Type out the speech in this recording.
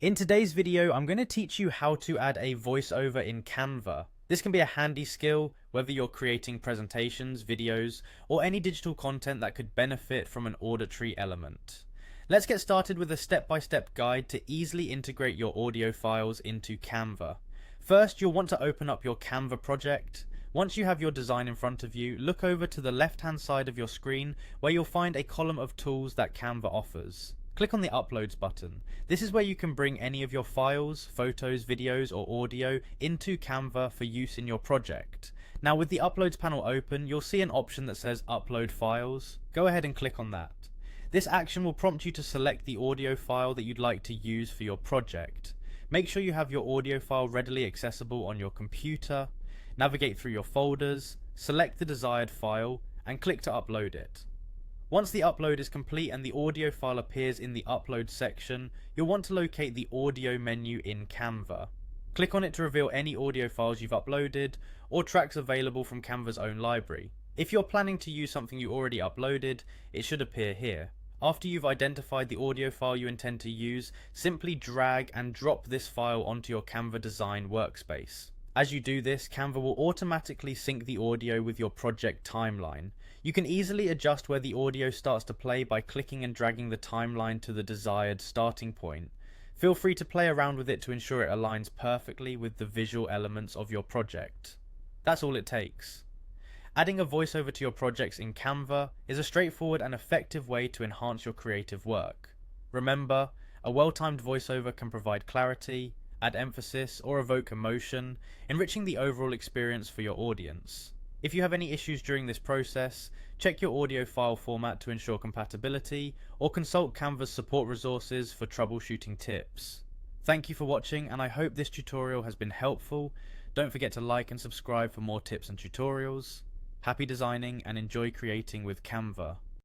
In today's video, I'm going to teach you how to add a voiceover in Canva. This can be a handy skill, whether you're creating presentations, videos, or any digital content that could benefit from an auditory element. Let's get started with a step-by-step guide to easily integrate your audio files into Canva. First, you'll want to open up your Canva project. Once you have your design in front of you, look over to the left-hand side of your screen where you'll find a column of tools that Canva offers. Click on the Uploads button. This is where you can bring any of your files, photos, videos, or audio into Canva for use in your project. Now with the Uploads panel open, you'll see an option that says Upload Files. Go ahead and click on that. This action will prompt you to select the audio file that you'd like to use for your project. Make sure you have your audio file readily accessible on your computer. Navigate through your folders, select the desired file, and click to upload it. Once the upload is complete and the audio file appears in the upload section, you'll want to locate the audio menu in Canva. Click on it to reveal any audio files you've uploaded or tracks available from Canva's own library. If you're planning to use something you already uploaded, it should appear here. After you've identified the audio file you intend to use, simply drag and drop this file onto your Canva design workspace. As you do this, Canva will automatically sync the audio with your project timeline. You can easily adjust where the audio starts to play by clicking and dragging the timeline to the desired starting point. Feel free to play around with it to ensure it aligns perfectly with the visual elements of your project. That's all it takes. Adding a voiceover to your projects in Canva is a straightforward and effective way to enhance your creative work. Remember, a well-timed voiceover can provide clarity, add emphasis, or evoke emotion, enriching the overall experience for your audience. If you have any issues during this process, check your audio file format to ensure compatibility, or consult Canva's support resources for troubleshooting tips. Thank you for watching, and I hope this tutorial has been helpful. Don't forget to like and subscribe for more tips and tutorials. Happy designing and enjoy creating with Canva.